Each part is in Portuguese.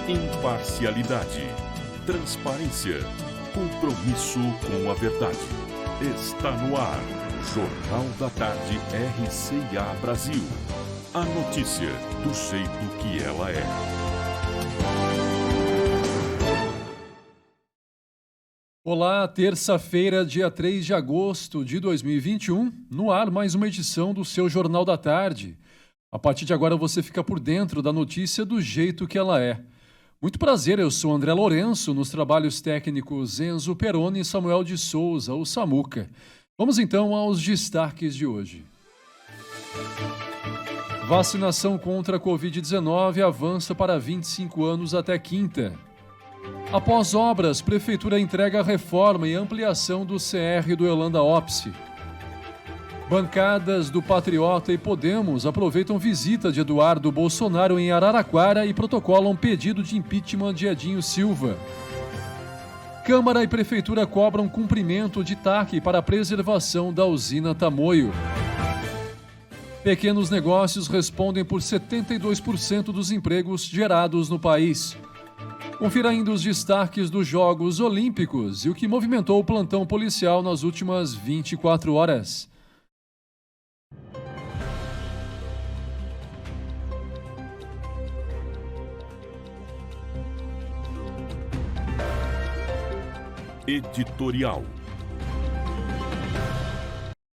Imparcialidade, transparência, compromisso com a verdade. Está no ar, Jornal da Tarde RCA Brasil. A notícia do jeito que ela é. Olá, terça-feira, dia 3 de agosto de 2021, no ar mais uma edição do seu Jornal da Tarde. A partir de agora você fica por dentro da notícia do jeito que ela é. Muito prazer, eu sou André Lourenço, nos trabalhos técnicos Enzo Peroni e Samuel de Souza, o Samuca. Vamos então aos destaques de hoje. Vacinação contra a Covid-19 avança para 25 anos até quinta. Após obras, Prefeitura entrega a reforma e ampliação do CR do Yolanda Opsi. Bancadas do Patriota e Podemos aproveitam visita de Eduardo Bolsonaro em Araraquara e protocolam pedido de impeachment de Edinho Silva. Câmara e Prefeitura cobram cumprimento de TAC para a preservação da usina Tamoio. Pequenos negócios respondem por 72% dos empregos gerados no país. Confira ainda os destaques dos Jogos Olímpicos e o que movimentou o plantão policial nas últimas 24 horas. Editorial.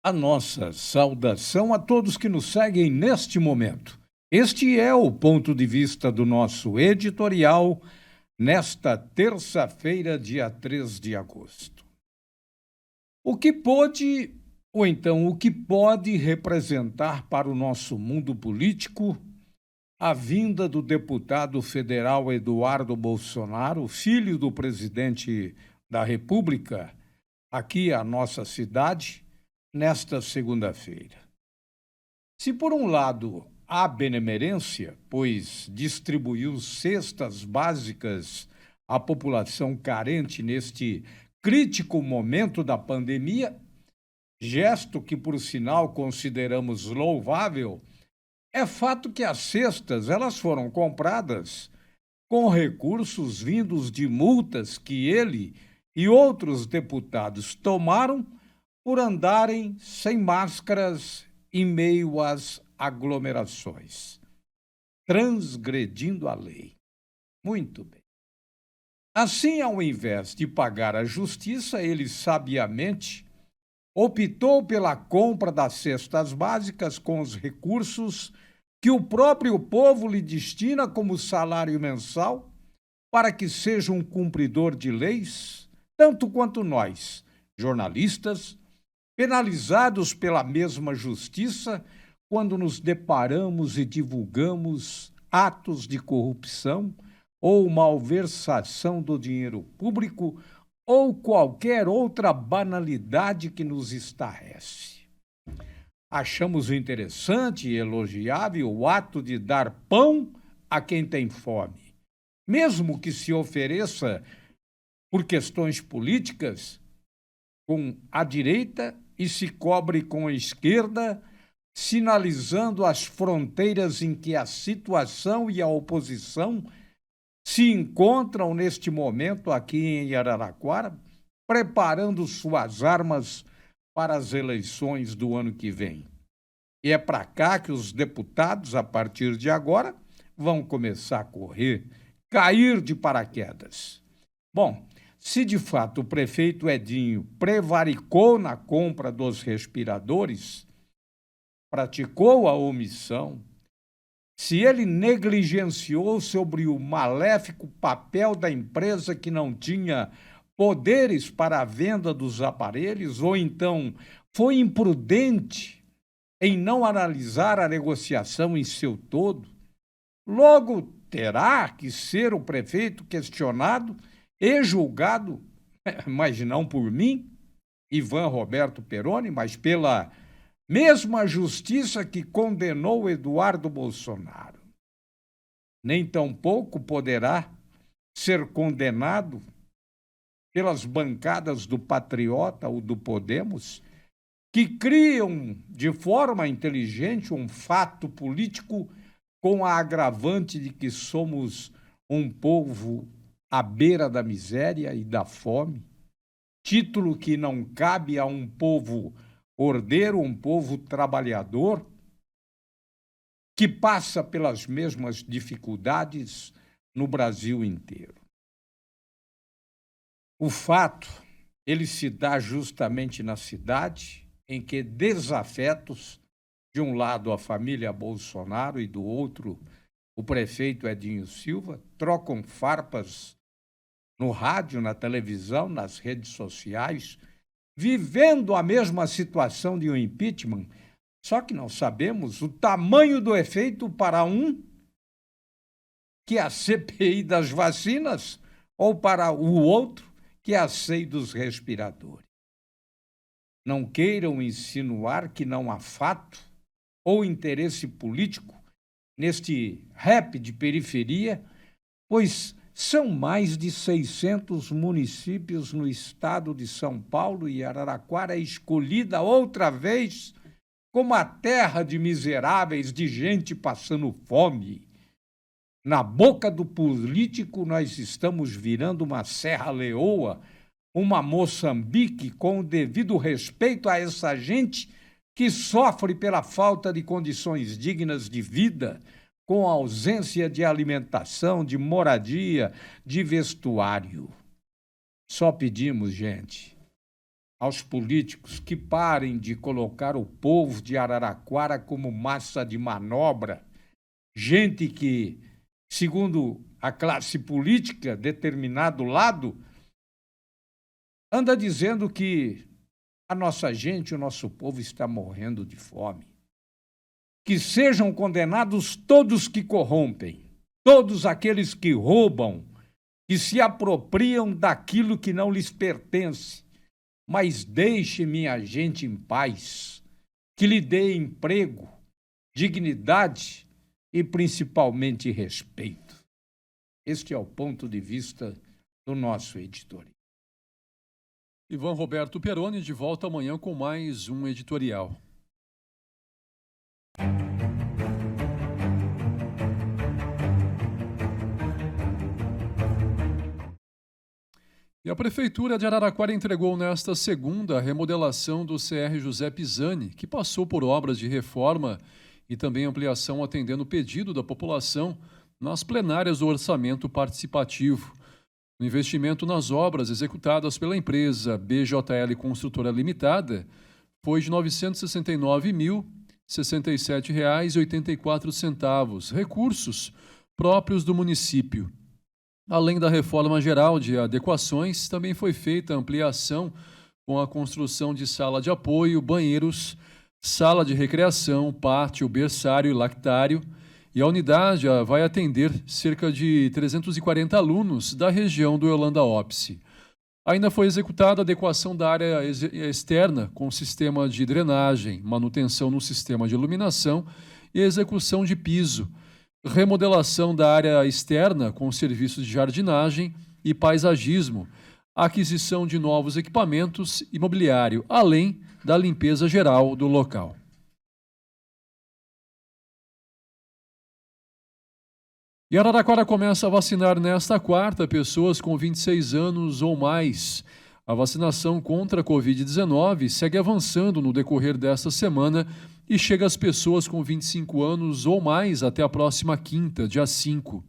A nossa saudação a todos que nos seguem neste momento. Este é o ponto de vista do nosso editorial nesta terça-feira, dia 3 de agosto. O que pode, ou então o que pode representar para o nosso mundo político a vinda do deputado federal Eduardo Bolsonaro, filho do presidente da República, aqui à nossa cidade, nesta segunda-feira. Se por um lado há benemerência, pois distribuiu cestas básicas à população carente neste crítico momento da pandemia, gesto que por sinal consideramos louvável, é fato que as cestas elas foram compradas com recursos vindos de multas que ele e outros deputados tomaram por andarem sem máscaras em meio às aglomerações, transgredindo a lei. Muito bem. Assim, ao invés de pagar a justiça, ele sabiamente optou pela compra das cestas básicas com os recursos que o próprio povo lhe destina como salário mensal para que seja um cumpridor de leis, tanto quanto nós, jornalistas, penalizados pela mesma justiça quando nos deparamos e divulgamos atos de corrupção ou malversação do dinheiro público ou qualquer outra banalidade que nos estarrece. Achamos interessante e elogiável o ato de dar pão a quem tem fome, mesmo que se ofereça por questões políticas com a direita e se cobre com a esquerda, sinalizando as fronteiras em que a situação e a oposição se encontram neste momento aqui em Araraquara, preparando suas armas para as eleições do ano que vem. E é para cá que os deputados, a partir de agora, vão começar a correr, cair de paraquedas. Bom, se de fato o prefeito Edinho prevaricou na compra dos respiradores, praticou a omissão, se ele negligenciou sobre o maléfico papel da empresa que não tinha poderes para a venda dos aparelhos, ou então foi imprudente em não analisar a negociação em seu todo, logo terá que ser o prefeito questionado e julgado, mas não por mim, Ivan Roberto Peroni, mas pela mesma justiça que condenou Eduardo Bolsonaro. Nem tampouco poderá ser condenado pelas bancadas do Patriota ou do Podemos, que criam de forma inteligente um fato político com a agravante de que somos um povo à beira da miséria e da fome, título que não cabe a um povo ordeiro, um povo trabalhador, que passa pelas mesmas dificuldades no Brasil inteiro. O fato, ele se dá justamente na cidade em que desafetos, de um lado a família Bolsonaro e do outro o prefeito Edinho Silva, trocam farpas no rádio, na televisão, nas redes sociais, vivendo a mesma situação de um impeachment, só que não sabemos o tamanho do efeito para um, que é a CPI das vacinas, ou para o outro, que é a CEI dos respiradores. Não queiram insinuar que não há fato ou interesse político neste rap de periferia, pois são mais de 600 municípios no estado de São Paulo e Araraquara é escolhida outra vez como a terra de miseráveis, de gente passando fome. Na boca do político, nós estamos virando uma Serra-Leoa, uma Moçambique, com o devido respeito a essa gente que sofre pela falta de condições dignas de vida, com ausência de alimentação, de moradia, de vestuário. Só pedimos, gente, aos políticos que parem de colocar o povo de Araraquara como massa de manobra, gente que, segundo a classe política, determinado lado, anda dizendo que a nossa gente, o nosso povo está morrendo de fome. Que sejam condenados todos que corrompem, todos aqueles que roubam, que se apropriam daquilo que não lhes pertence, mas deixe minha gente em paz, que lhe dê emprego, dignidade e principalmente respeito. Este é o ponto de vista do nosso editorial. Ivan Roberto Peroni de volta amanhã com mais um editorial. E a Prefeitura de Araraquara entregou nesta segunda a remodelação do CR José Pisani, que passou por obras de reforma e também ampliação atendendo o pedido da população nas plenárias do orçamento participativo. O investimento nas obras executadas pela empresa BJL Construtora Limitada foi de R$ 969.067,84, recursos próprios do município. Além da reforma geral de adequações, também foi feita a ampliação com a construção de sala de apoio, banheiros, sala de recreação, pátio, berçário e lactário, e a unidade vai atender cerca de 340 alunos da região do Yolanda Ópice. Ainda foi executada a adequação da área externa com sistema de drenagem, manutenção no sistema de iluminação e execução de piso, remodelação da área externa com serviços de jardinagem e paisagismo, aquisição de novos equipamentos e mobiliário, além da limpeza geral do local. E Araraquara começa a vacinar nesta quarta pessoas com 26 anos ou mais. A vacinação contra a Covid-19 segue avançando no decorrer desta semana e chega às pessoas com 25 anos ou mais até a próxima quinta, dia 5.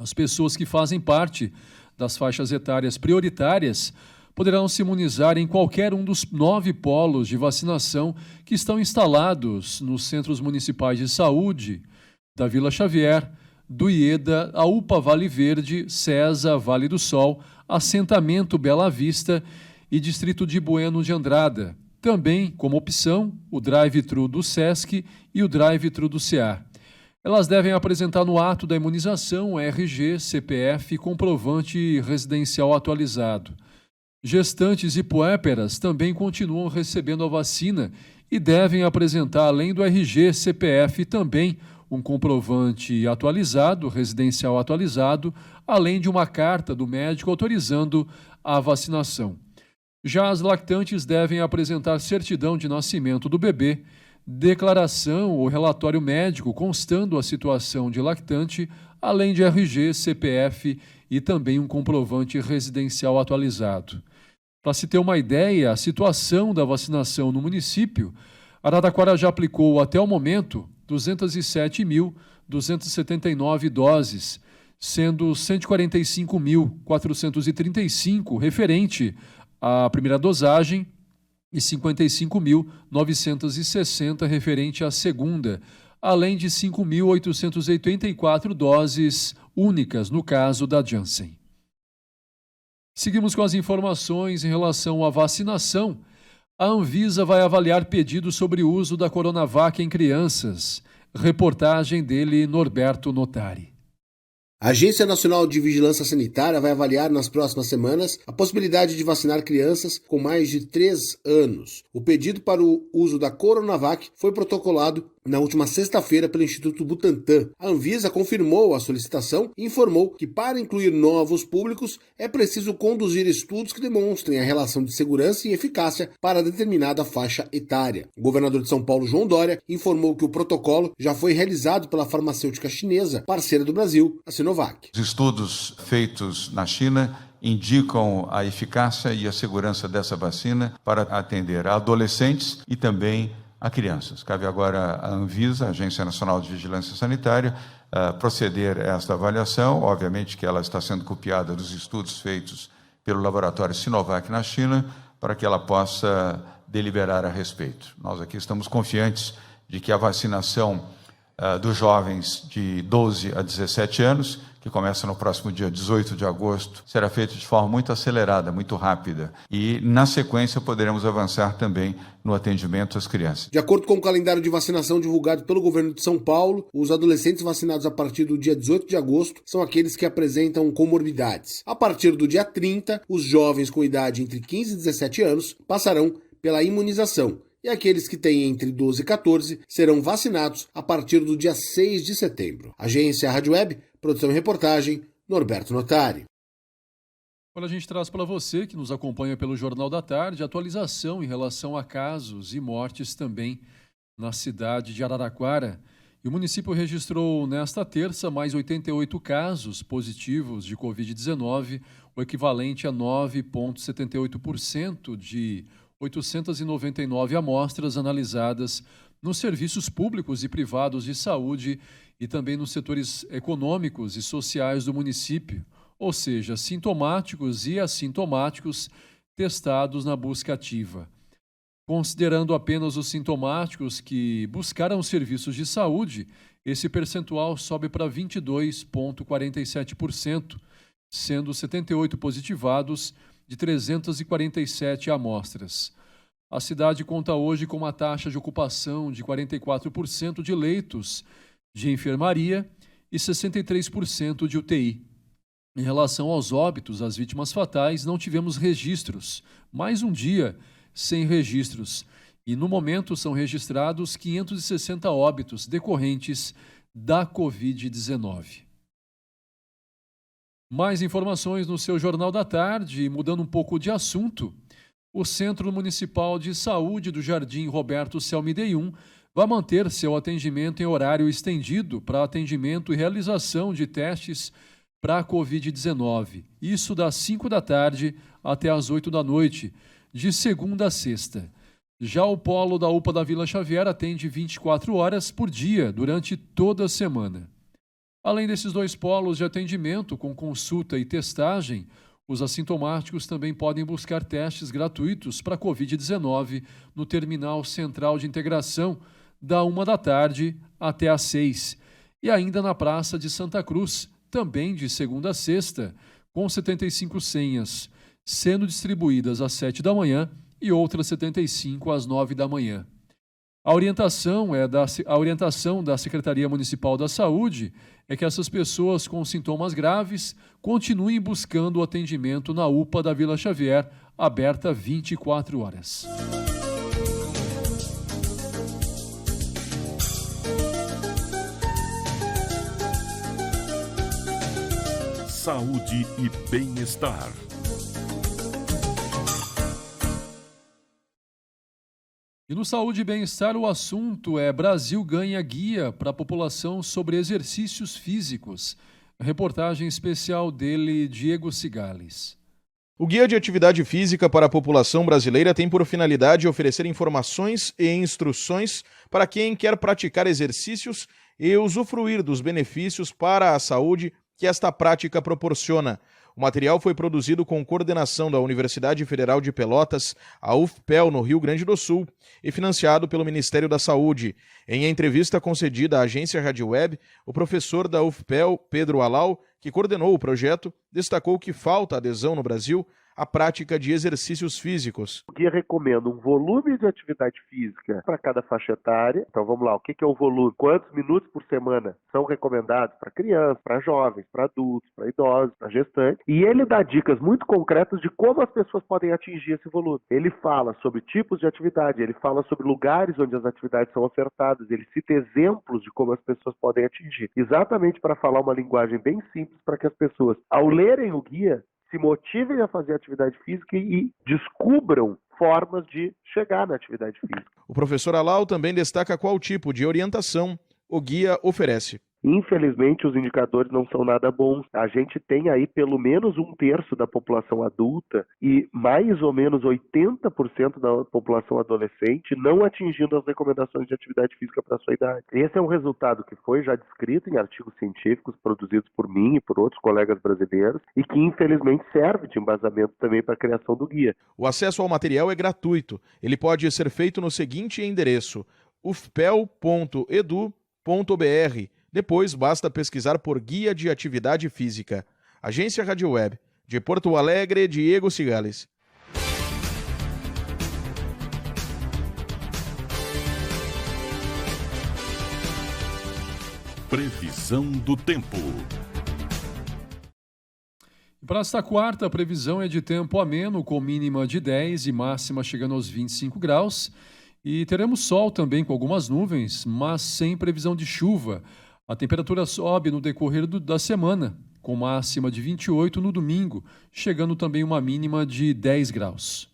As pessoas que fazem parte das faixas etárias prioritárias poderão se imunizar em qualquer um dos 9 polos de vacinação que estão instalados nos Centros Municipais de Saúde da Vila Xavier, do IEDA, a UPA Vale Verde, CESA Vale do Sol, Assentamento Bela Vista e Distrito de Bueno de Andrada. Também, como opção, o drive-thru do SESC e o drive-thru do CA. Elas devem apresentar no ato da imunização RG, CPF e comprovante residencial atualizado. Gestantes e puérperas também continuam recebendo a vacina e devem apresentar, além do RG, CPF, também um comprovante atualizado, residencial atualizado, além de uma carta do médico autorizando a vacinação. Já as lactantes devem apresentar certidão de nascimento do bebê, declaração ou relatório médico constando a situação de lactante, além de RG, CPF e também um comprovante residencial atualizado. Para se ter uma ideia, a situação da vacinação no município, Araraquara já aplicou até o momento 207.279 doses, sendo 145.435 referente à primeira dosagem e 55.960 referente à segunda, além de 5.884 doses únicas no caso da Janssen. Seguimos com as informações em relação à vacinação. A Anvisa vai avaliar pedidos sobre o uso da Coronavac em crianças. Reportagem dele, Norberto Notari. A Agência Nacional de Vigilância Sanitária vai avaliar nas próximas semanas a possibilidade de vacinar crianças com mais de 3 anos. O pedido para o uso da Coronavac foi protocolado na última sexta-feira pelo Instituto Butantan. A Anvisa confirmou a solicitação e informou que, para incluir novos públicos, é preciso conduzir estudos que demonstrem a relação de segurança e eficácia para determinada faixa etária. O governador de São Paulo, João Dória, informou que o protocolo já foi realizado pela farmacêutica chinesa, parceira do Brasil, a Sinovac. Os estudos feitos na China indicam a eficácia e a segurança dessa vacina para atender a adolescentes e também a crianças. Cabe agora à Anvisa, a Agência Nacional de Vigilância Sanitária, proceder a esta avaliação. Obviamente que ela está sendo copiada dos estudos feitos pelo laboratório Sinovac na China, para que ela possa deliberar a respeito. Nós aqui estamos confiantes de que a vacinação dos jovens de 12 a 17 anos, que começa no próximo dia 18 de agosto, será feita de forma muito acelerada, muito rápida. E, na sequência, poderemos avançar também no atendimento às crianças. De acordo com o calendário de vacinação divulgado pelo governo de São Paulo, os adolescentes vacinados a partir do dia 18 de agosto são aqueles que apresentam comorbidades. A partir do dia 30, os jovens com idade entre 15 e 17 anos passarão pela imunização. E aqueles que têm entre 12 e 14 serão vacinados a partir do dia 6 de setembro. Agência Rádio Web, produção e reportagem, Norberto Notari. Agora a gente traz para você, que nos acompanha pelo Jornal da Tarde, atualização em relação a casos e mortes também na cidade de Araraquara. E o município registrou nesta terça mais 88 casos positivos de Covid-19, o equivalente a 9,78% de 899 amostras analisadas nos serviços públicos e privados de saúde e também nos setores econômicos e sociais do município, ou seja, sintomáticos e assintomáticos testados na busca ativa. Considerando apenas os sintomáticos que buscaram serviços de saúde, esse percentual sobe para 22,47%, sendo 78 positivados de 347 amostras. A cidade conta hoje com uma taxa de ocupação de 44% de leitos de enfermaria e 63% de UTI. Em relação aos óbitos, as vítimas fatais, não tivemos registros. Mais um dia sem registros. E, no momento, são registrados 560 óbitos decorrentes da Covid-19. Mais informações no seu Jornal da Tarde. Mudando um pouco de assunto, o Centro Municipal de Saúde do Jardim Roberto Celmidei vai manter seu atendimento em horário estendido para atendimento e realização de testes para a Covid-19. Isso das 5 da tarde até as 8 da noite, de segunda a sexta. Já o polo da UPA da Vila Xavier atende 24 horas por dia, durante toda a semana. Além desses dois polos de atendimento com consulta e testagem, os assintomáticos também podem buscar testes gratuitos para a Covid-19 no Terminal Central de Integração, da 1 da tarde até às 6. E ainda na Praça de Santa Cruz, também de segunda a sexta, com 75 senhas, sendo distribuídas às 7 da manhã e outras 75 às 9 da manhã. A orientação da Secretaria Municipal da Saúde é que essas pessoas com sintomas graves continuem buscando o atendimento na UPA da Vila Xavier, aberta 24 horas. Saúde e bem-estar. E no Saúde e Bem-Estar, o assunto é Brasil ganha guia para a população sobre exercícios físicos. Reportagem especial dele, Diego Cigales. O Guia de Atividade Física para a População Brasileira tem por finalidade oferecer informações e instruções para quem quer praticar exercícios e usufruir dos benefícios para a saúde que esta prática proporciona. O material foi produzido com coordenação da Universidade Federal de Pelotas, a UFPEL, no Rio Grande do Sul, e financiado pelo Ministério da Saúde. Em entrevista concedida à agência Rádio Web, o professor da UFPEL, Pedro Alau, que coordenou o projeto, destacou que falta adesão no Brasil à prática de exercícios físicos. O guia recomenda um volume de atividade física para cada faixa etária. Então vamos lá, o que é o volume? Quantos minutos por semana são recomendados para crianças, para jovens, para adultos, para idosos, para gestantes? E ele dá dicas muito concretas de como as pessoas podem atingir esse volume. Ele fala sobre tipos de atividade, ele fala sobre lugares onde as atividades são ofertadas, ele cita exemplos de como as pessoas podem atingir. Exatamente para falar uma linguagem bem simples para que as pessoas, ao lerem o guia, se motivem a fazer atividade física e descubram formas de chegar na atividade física. O professor Alau também destaca qual tipo de orientação o guia oferece. Infelizmente, os indicadores não são nada bons. A gente tem aí pelo menos 1/3 da população adulta e mais ou menos 80% da população adolescente não atingindo as recomendações de atividade física para a sua idade. Esse é um resultado que foi já descrito em artigos científicos produzidos por mim e por outros colegas brasileiros e que, infelizmente, serve de embasamento também para a criação do guia. O acesso ao material é gratuito. Ele pode ser feito no seguinte endereço: ufpel.edu.br. Depois, basta pesquisar por Guia de Atividade Física. Agência Rádio Web. De Porto Alegre, Diego Cigales. Previsão do tempo. Para esta quarta, a previsão é de tempo ameno, com mínima de 10 e máxima chegando aos 25 graus. E teremos sol também com algumas nuvens, mas sem previsão de chuva. A temperatura sobe no decorrer da semana, com máxima de 28 no domingo, chegando também uma mínima de 10 graus.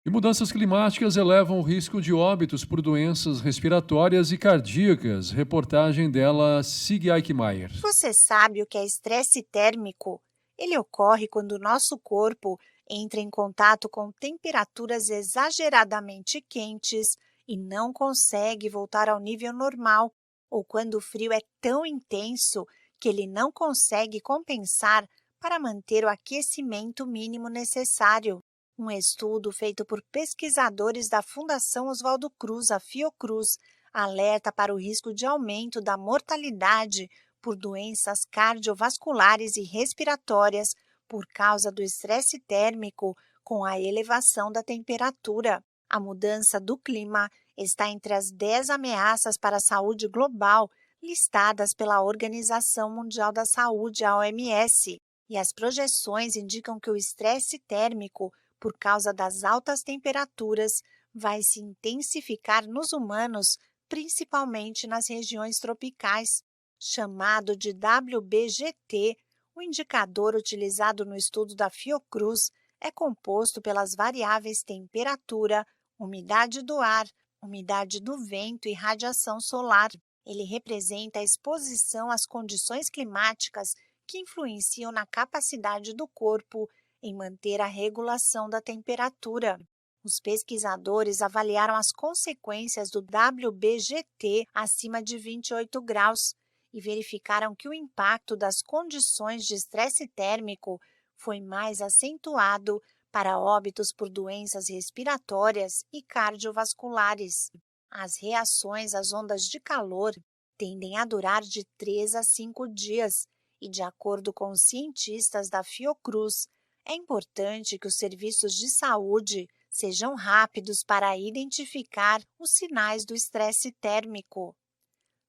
E mudanças climáticas elevam o risco de óbitos por doenças respiratórias e cardíacas. Reportagem dela, Sig Eichmeier. Você sabe o que é estresse térmico? Ele ocorre quando o nosso corpo entra em contato com temperaturas exageradamente quentes e não consegue voltar ao nível normal, ou quando o frio é tão intenso que ele não consegue compensar para manter o aquecimento mínimo necessário. Um estudo feito por pesquisadores da Fundação Oswaldo Cruz, a Fiocruz, alerta para o risco de aumento da mortalidade por doenças cardiovasculares e respiratórias por causa do estresse térmico com a elevação da temperatura. A mudança do clima está entre as 10 ameaças para a saúde global listadas pela Organização Mundial da Saúde, a OMS, e as projeções indicam que o estresse térmico, por causa das altas temperaturas, vai se intensificar nos humanos, principalmente nas regiões tropicais. Chamado de WBGT, o indicador utilizado no estudo da Fiocruz é composto pelas variáveis temperatura, umidade do ar, umidade do vento e radiação solar. Ele representa a exposição às condições climáticas que influenciam na capacidade do corpo em manter a regulação da temperatura. Os pesquisadores avaliaram as consequências do WBGT acima de 28 graus e verificaram que o impacto das condições de estresse térmico foi mais acentuado para óbitos por doenças respiratórias e cardiovasculares. As reações às ondas de calor tendem a durar de 3 a 5 dias e, de acordo com os cientistas da Fiocruz, é importante que os serviços de saúde sejam rápidos para identificar os sinais do estresse térmico.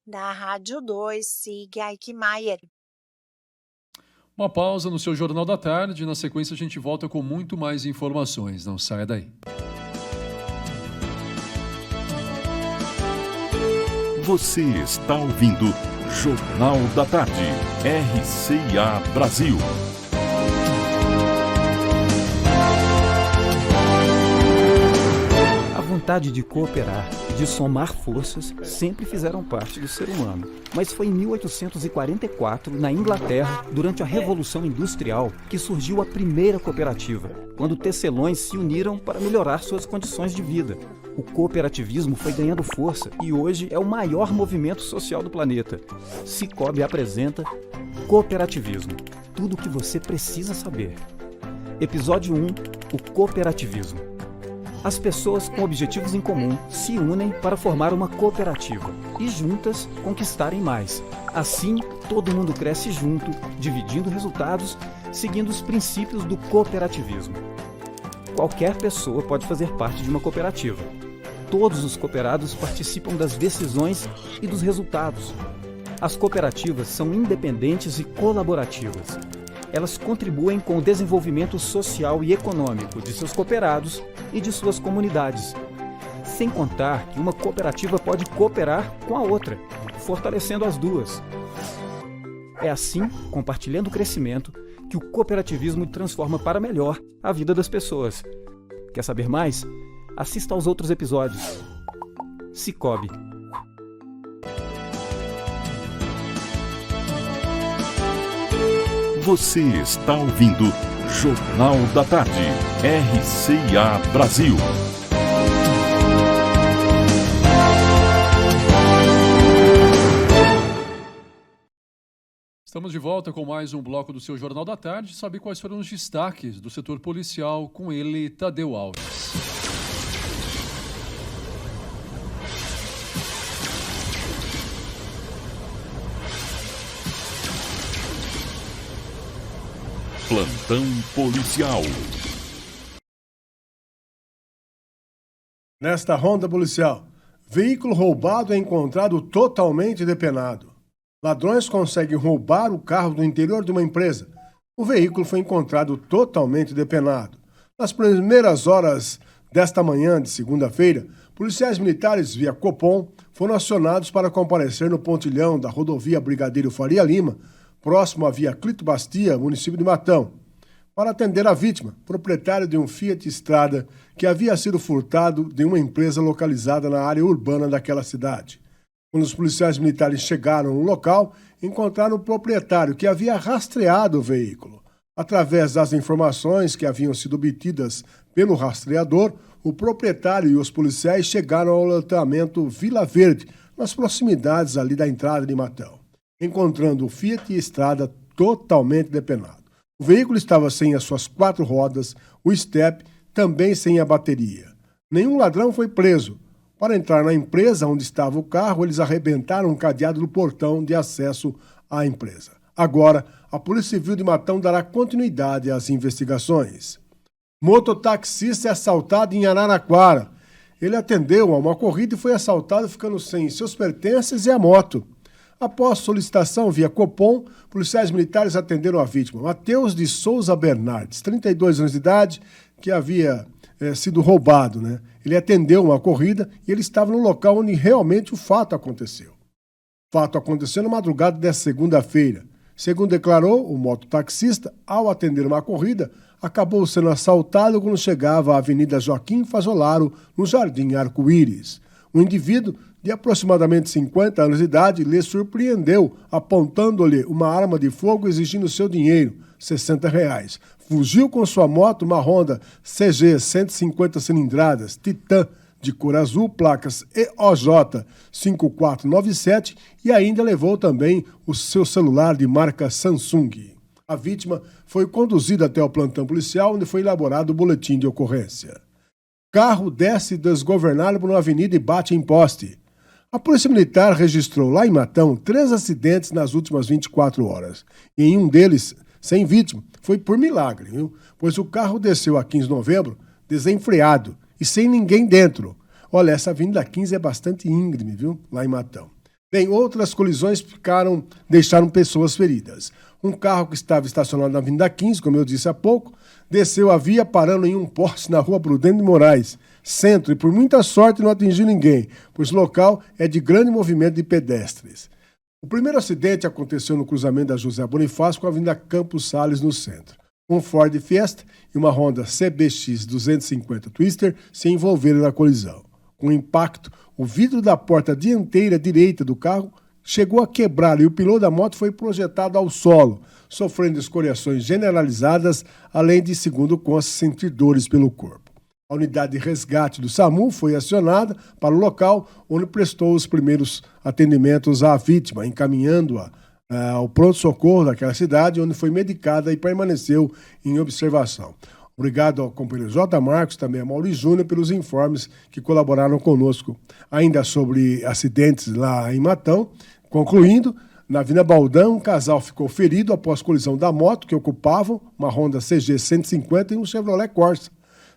Da Rádio 2, Sig Eichmeier. Uma pausa no seu Jornal da Tarde. Na sequência, a gente volta com muito mais informações. Não saia daí. Você está ouvindo Jornal da Tarde, RCA Brasil. vontade de cooperar, de somar forças, sempre fizeram parte do ser humano. Mas foi em 1844, na Inglaterra, durante a Revolução Industrial, que surgiu a primeira cooperativa, quando tecelões se uniram para melhorar suas condições de vida. O cooperativismo foi ganhando força e hoje é o maior movimento social do planeta. Sicoob apresenta Cooperativismo. Tudo o que você precisa saber. Episódio 1. O cooperativismo. As pessoas com objetivos em comum se unem para formar uma cooperativa e juntas conquistarem mais. Assim, todo mundo cresce junto, dividindo resultados, seguindo os princípios do cooperativismo. Qualquer pessoa pode fazer parte de uma cooperativa. Todos os cooperados participam das decisões e dos resultados. As cooperativas são independentes e colaborativas. Elas contribuem com o desenvolvimento social e econômico de seus cooperados e de suas comunidades. Sem contar que uma cooperativa pode cooperar com a outra, fortalecendo as duas. É assim, compartilhando o crescimento, que o cooperativismo transforma para melhor a vida das pessoas. Quer saber mais? Assista aos outros episódios. Sicoob. Você está ouvindo Jornal da Tarde, RCA Brasil. Estamos de volta com mais um bloco do seu Jornal da Tarde. Saber quais foram os destaques do setor policial com ele, Tadeu Alves. Plantão policial. Nesta ronda policial, veículo roubado é encontrado totalmente depenado. Ladrões conseguem roubar o carro do interior de uma empresa. O veículo foi encontrado totalmente depenado. Nas primeiras horas desta manhã de segunda-feira, policiais militares via Copom foram acionados para comparecer no pontilhão da rodovia Brigadeiro Faria Lima, próximo à via Clito Bastia, município de Matão, para atender a vítima, proprietário de um Fiat Strada que havia sido furtado de uma empresa localizada na área urbana daquela cidade. Quando os policiais militares chegaram no local, encontraram o proprietário que havia rastreado o veículo. Através das informações que haviam sido obtidas pelo rastreador, o proprietário e os policiais chegaram ao loteamento Vila Verde, nas proximidades ali da entrada de Matão, encontrando o Fiat Strada totalmente depenado. O veículo estava sem as suas 4 rodas, o step também sem a bateria. Nenhum ladrão foi preso. Para entrar na empresa onde estava o carro, eles arrebentaram um cadeado do portão de acesso à empresa. Agora, a Polícia Civil de Matão dará continuidade às investigações. Mototaxista é assaltado em Araraquara. Ele atendeu a uma corrida e foi assaltado ficando sem seus pertences e a moto. Após solicitação via Copom, policiais militares atenderam a vítima, Matheus de Souza Bernardes, 32 anos de idade, que havia sido roubado, né? Ele atendeu uma corrida e ele estava no local onde realmente o fato aconteceu. O fato aconteceu na madrugada desta segunda-feira. Segundo declarou o mototaxista, ao atender uma corrida, acabou sendo assaltado quando chegava à Avenida Joaquim Fazolaro, no Jardim Arco-Íris. O indivíduo, de aproximadamente 50 anos de idade, lhe surpreendeu, apontando-lhe uma arma de fogo exigindo seu dinheiro, R$60. Fugiu com sua moto, uma Honda CG 150 cilindradas, Titan, de cor azul, placas EOJ 5497 e ainda levou também o seu celular de marca Samsung. A vítima foi conduzida até o plantão policial, onde foi elaborado o boletim de ocorrência. Carro desce desgovernado por uma avenida e bate em poste. A Polícia Militar registrou lá em Matão 3 acidentes nas últimas 24 horas. E em um deles, sem vítima, foi por milagre, viu? Pois o carro desceu a 15 de novembro desenfreado e sem ninguém dentro. Olha, essa Avenida 15 é bastante íngreme, viu? Lá em Matão. Bem, outras colisões deixaram pessoas feridas. Um carro que estava estacionado na Avenida 15, como eu disse há pouco, desceu a via parando em um poste na rua Prudente de Moraes, centro, e por muita sorte não atingiu ninguém, pois o local é de grande movimento de pedestres. O primeiro acidente aconteceu no cruzamento da José Bonifácio com a Avenida Campos Sales, no centro. Um Ford Fiesta e uma Honda CBX 250 Twister se envolveram na colisão. Com o impacto, o vidro da porta dianteira direita do carro chegou a quebrar e o piloto da moto foi projetado ao solo, sofrendo escoriações generalizadas, além de, segundo consta, sentir dores pelo corpo. A unidade de resgate do SAMU foi acionada para o local, onde prestou os primeiros atendimentos à vítima, encaminhando-a ao pronto-socorro daquela cidade, onde foi medicada e permaneceu em observação. Obrigado ao companheiro J. Marcos, também a Maurício Júnior, pelos informes que colaboraram conosco. Ainda sobre acidentes lá em Matão, concluindo, na Vila Baldão, um casal ficou ferido após colisão da moto que ocupavam uma Honda CG 150 e um Chevrolet Corsa,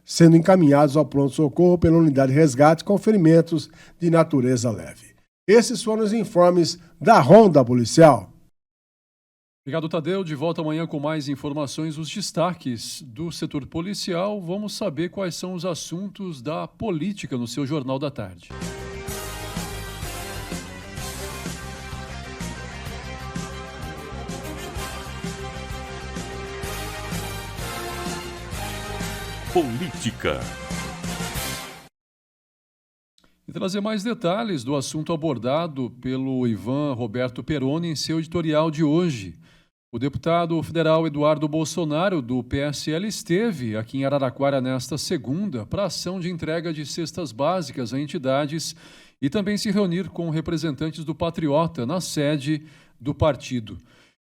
sendo encaminhados ao pronto-socorro pela unidade de resgate com ferimentos de natureza leve. Esses foram os informes da Ronda Policial. Obrigado, Tadeu. De volta amanhã com mais informações, os destaques do setor policial. Vamos saber quais são os assuntos da política no seu Jornal da Tarde. Política. E trazer mais detalhes do assunto abordado pelo Ivan Roberto Peroni em seu editorial de hoje. O deputado federal Eduardo Bolsonaro, do PSL, esteve aqui em Araraquara nesta segunda para ação de entrega de cestas básicas a entidades e também se reunir com representantes do Patriota na sede do partido.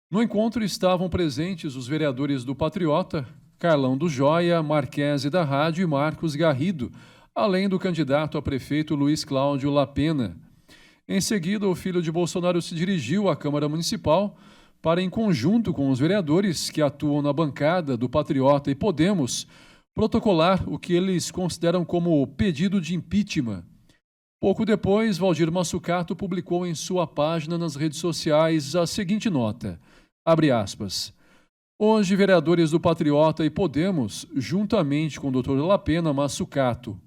No encontro estavam presentes os vereadores do Patriota, Carlão do Joia, Marquese da Rádio e Marcos Garrido, além do candidato a prefeito Luiz Cláudio Lapena. Em seguida, o filho de Bolsonaro se dirigiu à Câmara Municipal para, em conjunto com os vereadores que atuam na bancada do Patriota e Podemos, protocolar o que eles consideram como pedido de impeachment. Pouco depois, Valdir Massucato publicou em sua página nas redes sociais a seguinte nota, abre aspas, hoje, vereadores do Patriota e Podemos, juntamente com o Dr. Lapena, Massucato,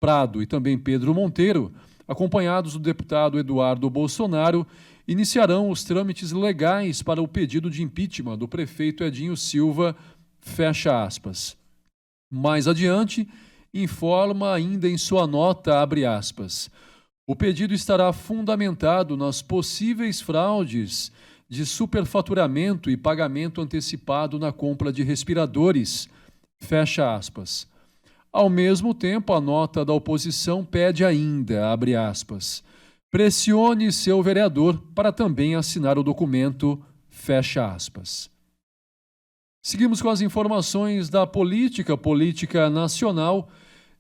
Prado e também Pedro Monteiro, acompanhados do deputado Eduardo Bolsonaro, iniciarão os trâmites legais para o pedido de impeachment do prefeito Edinho Silva, fecha aspas. Mais adiante, informa ainda em sua nota, abre aspas, o pedido estará fundamentado nas possíveis fraudes de superfaturamento e pagamento antecipado na compra de respiradores, fecha aspas. Ao mesmo tempo, a nota da oposição pede ainda, abre aspas, pressione seu vereador para também assinar o documento, fecha aspas. Seguimos com as informações da política nacional.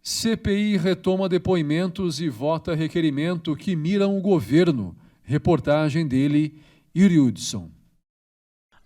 CPI retoma depoimentos e vota requerimento que miram o governo. Reportagem dele, Yuri Hudson.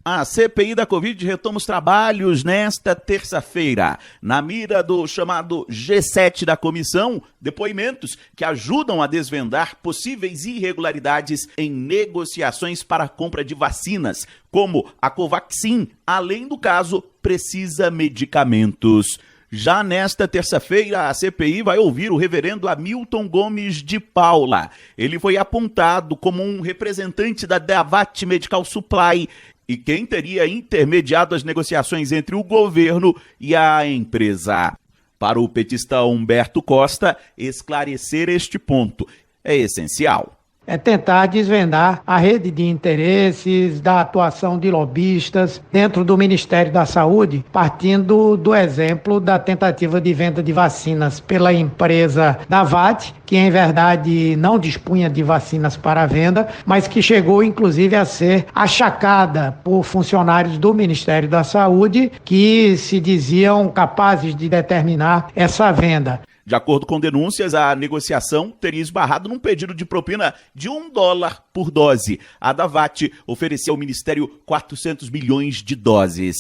A CPI da Covid retoma os trabalhos nesta terça-feira. Na mira do chamado G7 da comissão, depoimentos que ajudam a desvendar possíveis irregularidades em negociações para a compra de vacinas, como a Covaxin, além do caso, precisa medicamentos. Já nesta terça-feira, a CPI vai ouvir o reverendo Hamilton Gomes de Paula. Ele foi apontado como um representante da Davat Medical Supply e quem teria intermediado as negociações entre o governo e a empresa. Para o petista Humberto Costa, esclarecer este ponto é essencial. É tentar desvendar a rede de interesses da atuação de lobistas dentro do Ministério da Saúde, partindo do exemplo da tentativa de venda de vacinas pela empresa Davat, que em verdade não dispunha de vacinas para venda, mas que chegou inclusive a ser achacada por funcionários do Ministério da Saúde que se diziam capazes de determinar essa venda. De acordo com denúncias, a negociação teria esbarrado num pedido de propina de $1 por dose. A Davat ofereceu ao Ministério 400 milhões de doses.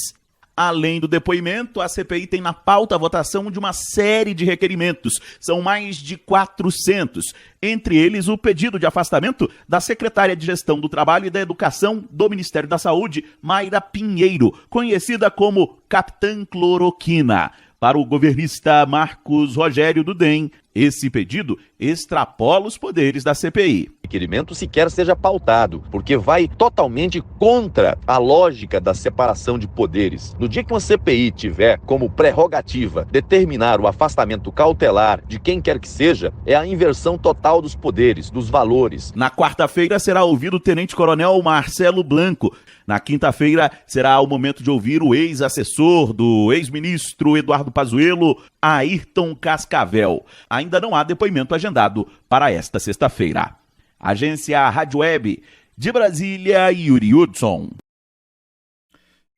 Além do depoimento, a CPI tem na pauta a votação de uma série de requerimentos. São mais de 400. Entre eles, o pedido de afastamento da secretária de Gestão do Trabalho e da Educação do Ministério da Saúde, Mayra Pinheiro, conhecida como Capitã Cloroquina. Para o governista Marcos Rogério do DEM, Esse pedido extrapola os poderes da CPI. O requerimento sequer seja pautado, porque vai totalmente contra a lógica da separação de poderes. No dia que uma CPI tiver como prerrogativa determinar o afastamento cautelar de quem quer que seja, é a inversão total dos poderes, dos valores. Na quarta-feira será ouvido o tenente-coronel Marcelo Blanco. Na quinta-feira será o momento de ouvir o ex-assessor do ex-ministro Eduardo Pazuello, Ayrton Cascavel. Ainda não há depoimento agendado para esta sexta-feira. Agência Rádio Web de Brasília, Yuri Hudson.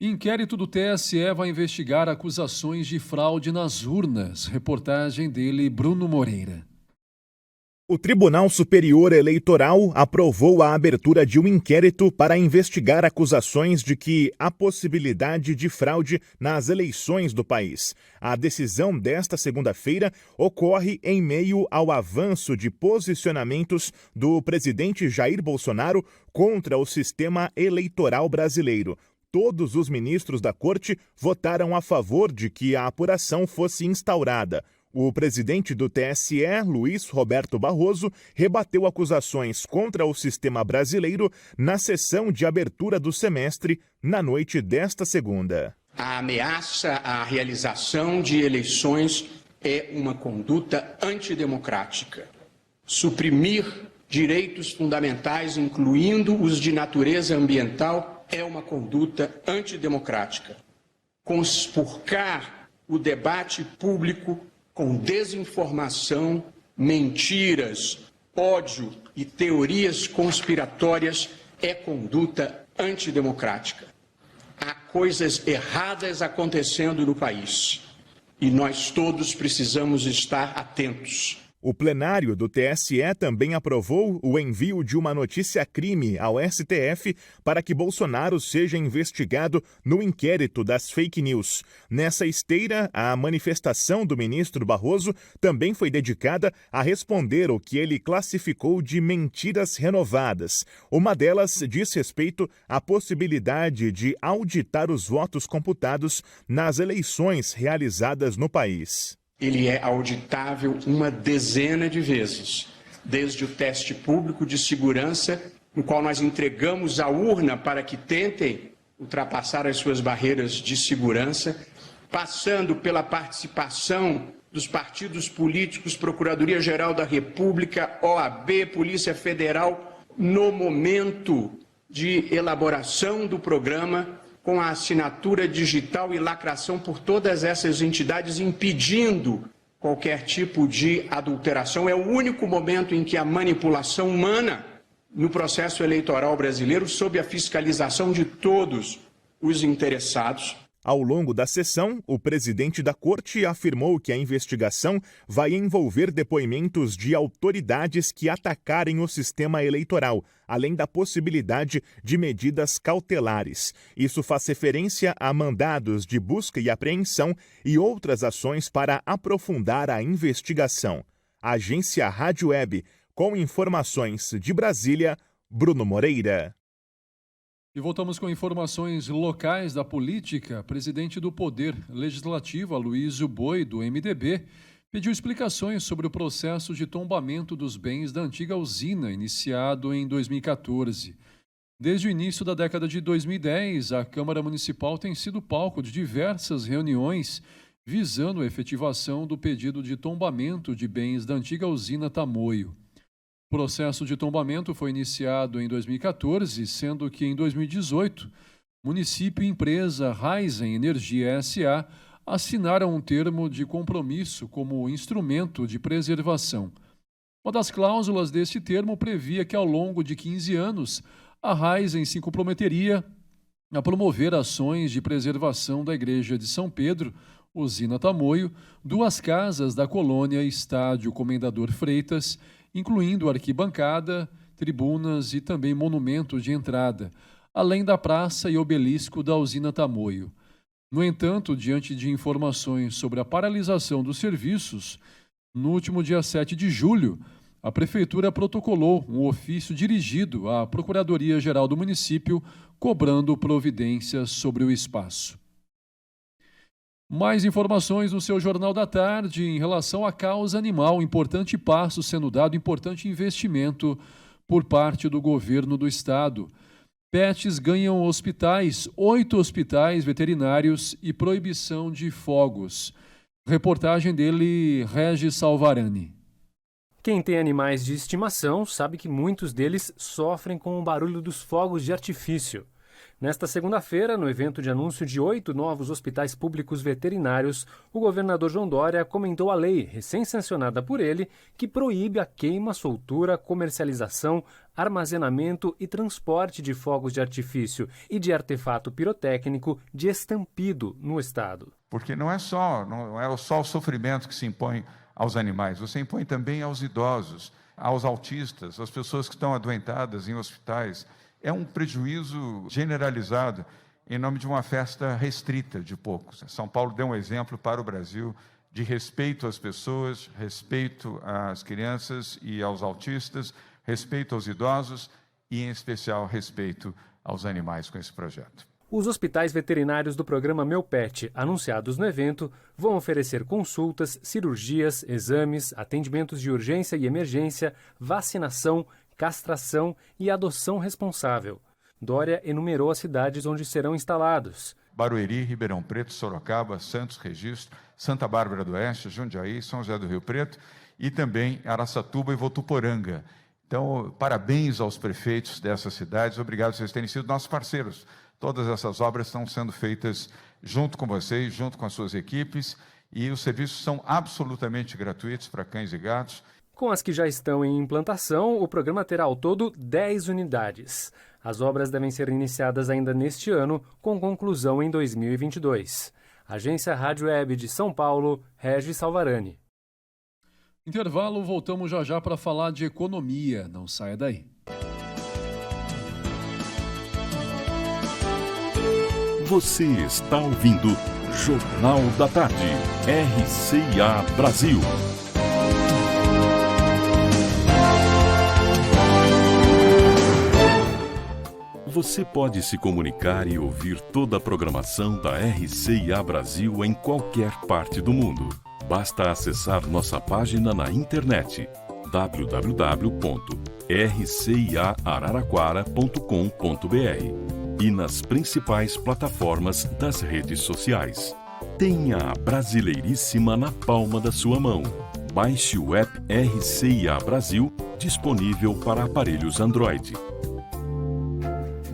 Inquérito do TSE vai investigar acusações de fraude nas urnas. Reportagem dele, Bruno Moreira. O Tribunal Superior Eleitoral aprovou a abertura de um inquérito para investigar acusações de que há possibilidade de fraude nas eleições do país. A decisão desta segunda-feira ocorre em meio ao avanço de posicionamentos do presidente Jair Bolsonaro contra o sistema eleitoral brasileiro. Todos os ministros da Corte votaram a favor de que a apuração fosse instaurada. O presidente do TSE, Luiz Roberto Barroso, rebateu acusações contra o sistema brasileiro na sessão de abertura do semestre, na noite desta segunda. A ameaça à realização de eleições é uma conduta antidemocrática. Suprimir direitos fundamentais, incluindo os de natureza ambiental, é uma conduta antidemocrática. Conspurcar o debate público com desinformação, mentiras, ódio e teorias conspiratórias é conduta antidemocrática. Há coisas erradas acontecendo no país e nós todos precisamos estar atentos. O plenário do TSE também aprovou o envio de uma notícia-crime ao STF para que Bolsonaro seja investigado no inquérito das fake news. Nessa esteira, a manifestação do ministro Barroso também foi dedicada a responder o que ele classificou de mentiras renovadas. Uma delas diz respeito à possibilidade de auditar os votos computados nas eleições realizadas no país. Ele é auditável uma dezena de vezes, desde o teste público de segurança, no qual nós entregamos a urna para que tentem ultrapassar as suas barreiras de segurança, passando pela participação dos partidos políticos, Procuradoria-Geral da República, OAB, Polícia Federal, no momento de elaboração do programa, com a assinatura digital e lacração por todas essas entidades, impedindo qualquer tipo de adulteração. É o único momento em que a manipulação humana no processo eleitoral brasileiro, sob a fiscalização de todos os interessados. Ao longo da sessão, o presidente da Corte afirmou que a investigação vai envolver depoimentos de autoridades que atacarem o sistema eleitoral, além da possibilidade de medidas cautelares. Isso faz referência a mandados de busca e apreensão e outras ações para aprofundar a investigação. Agência Rádio Web, com informações de Brasília, Bruno Moreira. E voltamos com informações locais da política. Presidente do Poder Legislativo, Aloysio Boi, do MDB, pediu explicações sobre o processo de tombamento dos bens da antiga usina, iniciado em 2014. Desde o início da década de 2010, a Câmara Municipal tem sido palco de diversas reuniões visando a efetivação do pedido de tombamento de bens da antiga usina Tamoio. O processo de tombamento foi iniciado em 2014, sendo que em 2018, município e empresa Raizen Energia S.A. assinaram um termo de compromisso como instrumento de preservação. Uma das cláusulas deste termo previa que ao longo de 15 anos, a Raizen se comprometeria a promover ações de preservação da Igreja de São Pedro, usina Tamoio, duas casas da colônia Estádio Comendador Freitas, incluindo arquibancada, tribunas e também monumento de entrada, além da praça e obelisco da usina Tamoio. No entanto, diante de informações sobre a paralisação dos serviços, no último dia 7 de julho, a Prefeitura protocolou um ofício dirigido à Procuradoria-Geral do município, cobrando providências sobre o espaço. Mais informações no seu Jornal da Tarde em relação à causa animal. Importante passo sendo dado, importante investimento por parte do governo do estado. Pets ganham hospitais, 8 hospitais veterinários e proibição de fogos. Reportagem dele, Regis Salvarani. Quem tem animais de estimação sabe que muitos deles sofrem com o barulho dos fogos de artifício. Nesta segunda-feira, no evento de anúncio de 8 novos hospitais públicos veterinários, o governador João Dória comentou a lei, recém-sancionada por ele, que proíbe a queima, soltura, comercialização, armazenamento e transporte de fogos de artifício e de artefato pirotécnico de estampido no estado. Porque não é só o sofrimento que se impõe aos animais, você impõe também aos idosos, aos autistas, às pessoas que estão adoentadas em hospitais. É um prejuízo generalizado em nome de uma festa restrita de poucos. São Paulo deu um exemplo para o Brasil de respeito às pessoas, respeito às crianças e aos autistas, respeito aos idosos e, em especial, respeito aos animais com esse projeto. Os hospitais veterinários do programa Meu Pet, anunciados no evento, vão oferecer consultas, cirurgias, exames, atendimentos de urgência e emergência, vacinação, castração e adoção responsável. Dória enumerou as cidades onde serão instalados: Barueri, Ribeirão Preto, Sorocaba, Santos, Registro, Santa Bárbara do Oeste, Jundiaí, São José do Rio Preto e também Araçatuba e Votuporanga. Então, parabéns aos prefeitos dessas cidades, obrigado por vocês terem sido nossos parceiros. Todas essas obras estão sendo feitas junto com vocês, junto com as suas equipes, e os serviços são absolutamente gratuitos para cães e gatos. Com as que já estão em implantação, o programa terá ao todo 10 unidades. As obras devem ser iniciadas ainda neste ano, com conclusão em 2022. Agência Rádio Web de São Paulo, Regis Salvarani. Intervalo, voltamos já para falar de economia. Não saia daí. Você está ouvindo Jornal da Tarde, RCA Brasil. Você pode se comunicar e ouvir toda a programação da RCA Brasil em qualquer parte do mundo. Basta acessar nossa página na internet www.rcaararaquara.com.br e nas principais plataformas das redes sociais. Tenha a Brasileiríssima na palma da sua mão. Baixe o app RCA Brasil, disponível para aparelhos Android.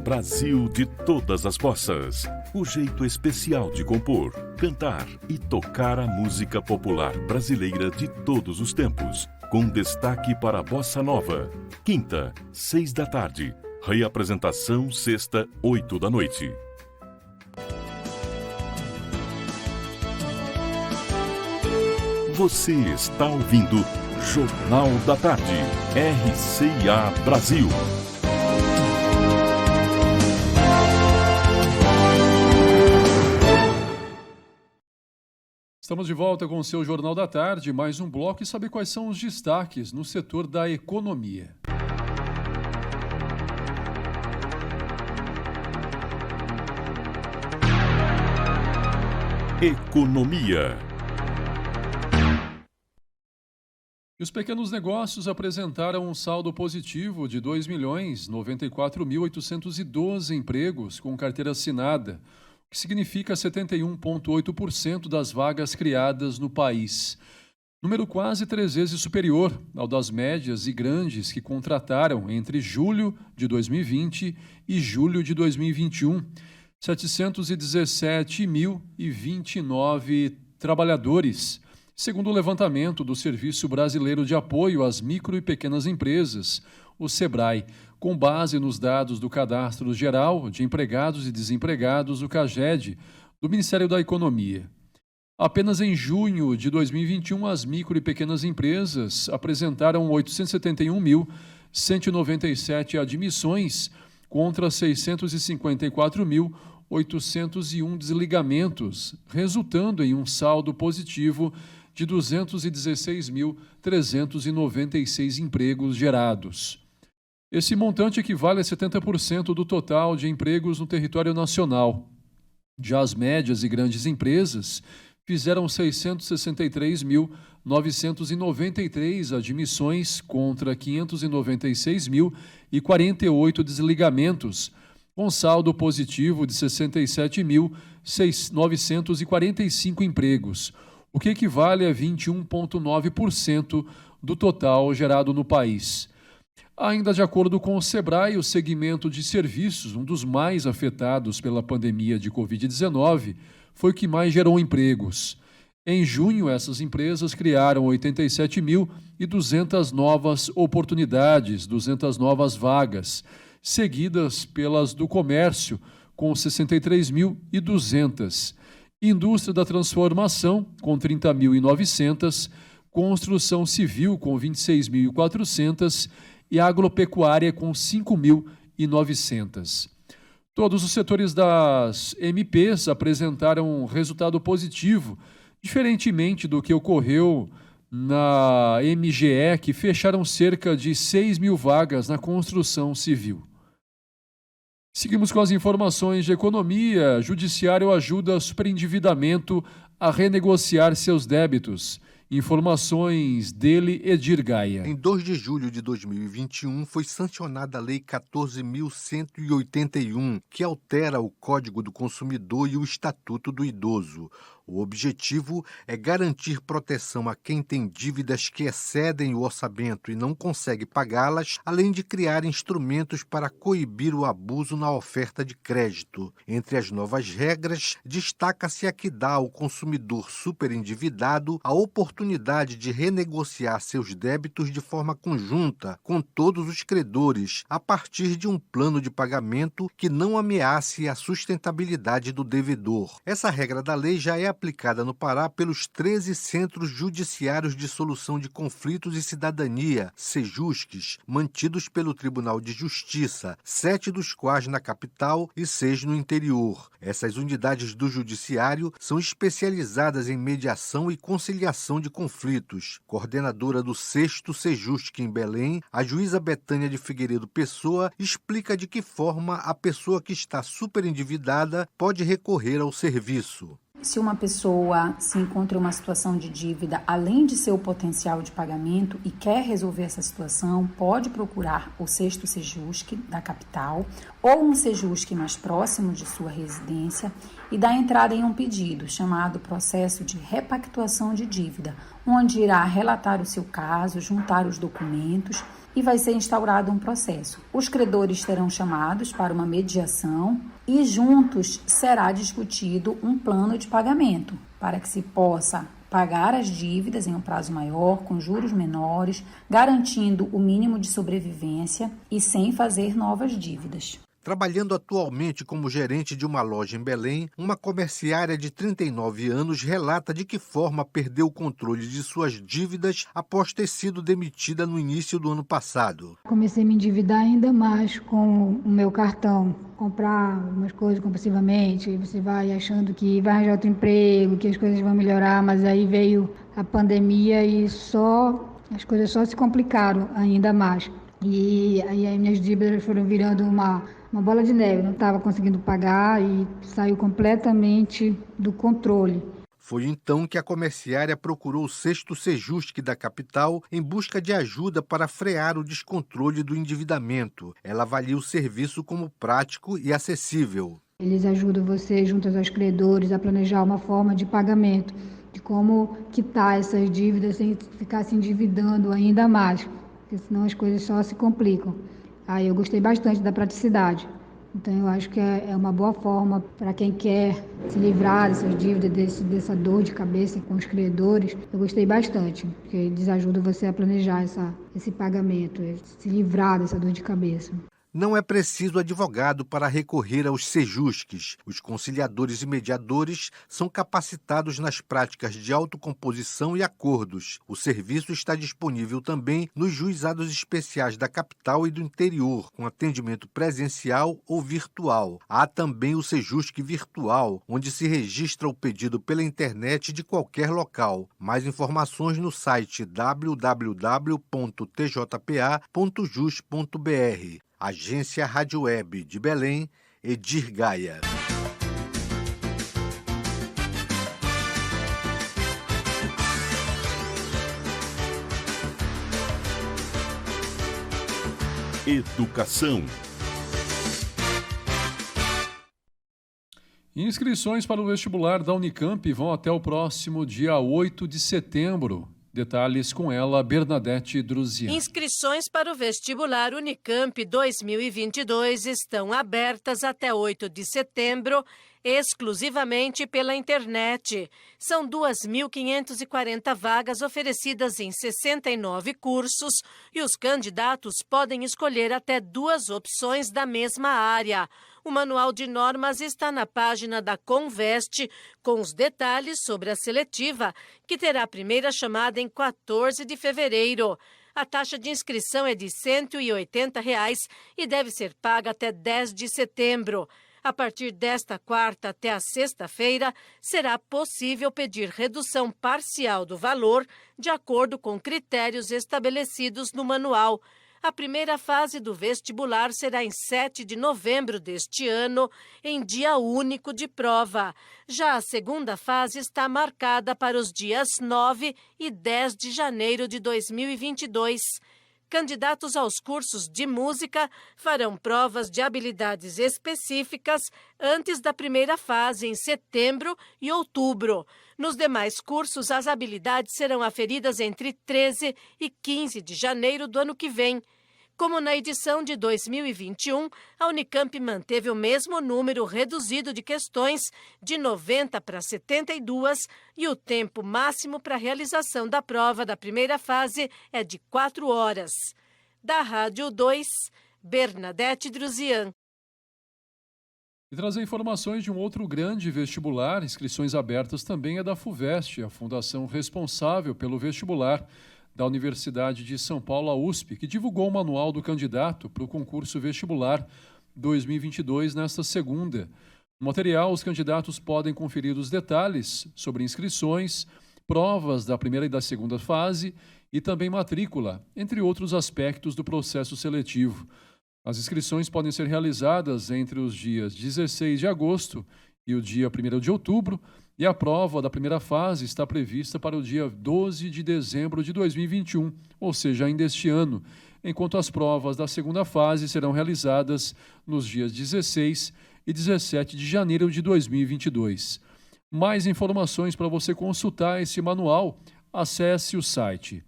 Brasil de todas as bossas. O jeito especial de compor, cantar e tocar a música popular brasileira de todos os tempos, com destaque para a Bossa Nova. Quinta, 6 da tarde. Reapresentação, sexta, 8 da noite. Você está ouvindo Jornal da Tarde, RCA Brasil. Estamos de volta com o seu Jornal da Tarde, mais um bloco, e saber quais são os destaques no setor da economia. Economia. E os pequenos negócios apresentaram um saldo positivo de 2.094.812 empregos com carteira assinada, que significa 71,8% das vagas criadas no país. Número quase 3 vezes superior ao das médias e grandes que contrataram entre julho de 2020 e julho de 2021. 717.029 trabalhadores, segundo o levantamento do Serviço Brasileiro de Apoio às Micro e Pequenas Empresas, o SEBRAE, com base nos dados do Cadastro Geral de Empregados e Desempregados, o CAGED, do Ministério da Economia. Apenas em junho de 2021, as micro e pequenas empresas apresentaram 871.197 admissões contra 654.801 desligamentos, resultando em um saldo positivo de 216.396 empregos gerados. Esse montante equivale a 70% do total de empregos no território nacional. Já as médias e grandes empresas fizeram 663.993 admissões contra 596.048 desligamentos, com saldo positivo de 67.945 empregos, o que equivale a 21,9% do total gerado no país. Ainda de acordo com o Sebrae, o segmento de serviços, um dos mais afetados pela pandemia de Covid-19, foi o que mais gerou empregos. Em junho, essas empresas criaram 87.200 novas oportunidades, 200 novas vagas, seguidas pelas do comércio, com 63.200. Indústria da transformação, com 30.900, construção civil, com 26.400 e agropecuária, com 5.900. Todos os setores das MPs apresentaram resultado positivo, diferentemente do que ocorreu na MGE, que fecharam cerca de 6.000 vagas na construção civil. Seguimos com as informações de economia. Judiciário ajuda superendividamento a renegociar seus débitos. Informações dele, Edir Gaia. Em 2 de julho de 2021, foi sancionada a Lei 14.181, que altera o Código do Consumidor e o Estatuto do Idoso. O objetivo é garantir proteção a quem tem dívidas que excedem o orçamento e não consegue pagá-las, além de criar instrumentos para coibir o abuso na oferta de crédito. Entre as novas regras, destaca-se a que dá ao consumidor superendividado a oportunidade de renegociar seus débitos de forma conjunta com todos os credores, a partir de um plano de pagamento que não ameace a sustentabilidade do devedor. Essa regra da lei já é aplicada no Pará pelos 13 Centros Judiciários de Solução de Conflitos e Cidadania, SEJUSCs, mantidos pelo Tribunal de Justiça, 7 dos quais na capital e 6 no interior. Essas unidades do Judiciário são especializadas em mediação e conciliação de conflitos. Coordenadora do 6º SEJUSC em Belém, a juíza Betânia de Figueiredo Pessoa explica de que forma a pessoa que está superendividada pode recorrer ao serviço. Se uma pessoa se encontra em uma situação de dívida, além de seu potencial de pagamento e quer resolver essa situação, pode procurar o 6º SEJUSC da capital ou um SEJUSC mais próximo de sua residência e dar entrada em um pedido chamado processo de repactuação de dívida, onde irá relatar o seu caso, juntar os documentos e vai ser instaurado um processo. Os credores serão chamados para uma mediação e juntos será discutido um plano de pagamento para que se possa pagar as dívidas em um prazo maior, com juros menores, garantindo o mínimo de sobrevivência e sem fazer novas dívidas. Trabalhando atualmente como gerente de uma loja em Belém, uma comerciária de 39 anos relata de que forma perdeu o controle de suas dívidas após ter sido demitida no início do ano passado. Comecei a me endividar ainda mais com o meu cartão, comprar umas coisas compulsivamente, você vai achando que vai arranjar outro emprego, que as coisas vão melhorar, mas aí veio a pandemia e as coisas só se complicaram ainda mais. E aí as minhas dívidas foram virando uma bola de neve, não estava conseguindo pagar e saiu completamente do controle. Foi então que a comerciária procurou o 6º SEJUSC da capital em busca de ajuda para frear o descontrole do endividamento. Ela avalia o serviço como prático e acessível. Eles ajudam você, junto aos credores, a planejar uma forma de pagamento, de como quitar essas dívidas sem ficar se endividando ainda mais, porque senão as coisas só se complicam. Aí eu gostei bastante da praticidade. Então eu acho que é uma boa forma para quem quer se livrar dessas dívidas, dessa dor de cabeça com os credores. Eu gostei bastante, porque eles ajudam você a planejar esse pagamento, se livrar dessa dor de cabeça. Não é preciso advogado para recorrer aos SEJUSCs. Os conciliadores e mediadores são capacitados nas práticas de autocomposição e acordos. O serviço está disponível também nos juizados especiais da capital e do interior, com atendimento presencial ou virtual. Há também o SEJUSC virtual, onde se registra o pedido pela internet de qualquer local. Mais informações no site www.tjpa.jus.br. Agência Rádio Web de Belém, Edir Gaia. Educação. Inscrições para o vestibular da Unicamp vão até o próximo dia 8 de setembro. Detalhes com ela, Bernadette Druzian. Inscrições para o vestibular Unicamp 2022 estão abertas até 8 de setembro, exclusivamente pela internet. São 2.540 vagas oferecidas em 69 cursos e os candidatos podem escolher até 2 opções da mesma área. O manual de normas está na página da Conveste, com os detalhes sobre a seletiva, que terá a primeira chamada em 14 de fevereiro. A taxa de inscrição é de R$ 180 e deve ser paga até 10 de setembro. A partir desta quarta até a sexta-feira, será possível pedir redução parcial do valor, de acordo com critérios estabelecidos no manual. A primeira fase do vestibular será em 7 de novembro deste ano, em dia único de prova. Já a segunda fase está marcada para os dias 9 e 10 de janeiro de 2022. Candidatos aos cursos de música farão provas de habilidades específicas antes da primeira fase, em setembro e outubro. Nos demais cursos, as habilidades serão aferidas entre 13 e 15 de janeiro do ano que vem. Como na edição de 2021, a Unicamp manteve o mesmo número reduzido de questões, de 90 para 72, e o tempo máximo para a realização da prova da primeira fase é de 4 horas. Da Rádio 2, Bernadette Druzian. E trazer informações de um outro grande vestibular, inscrições abertas também é da FUVEST, a fundação responsável pelo vestibular da Universidade de São Paulo, a USP, que divulgou o manual do candidato para o concurso vestibular 2022 nesta segunda. No material, os candidatos podem conferir os detalhes sobre inscrições, provas da primeira e da segunda fase e também matrícula, entre outros aspectos do processo seletivo. As inscrições podem ser realizadas entre os dias 16 de agosto e o dia 1º de outubro, e a prova da primeira fase está prevista para o dia 12 de dezembro de 2021, ou seja, ainda este ano, enquanto as provas da segunda fase serão realizadas nos dias 16 e 17 de janeiro de 2022. Mais informações para você consultar esse manual, acesse o site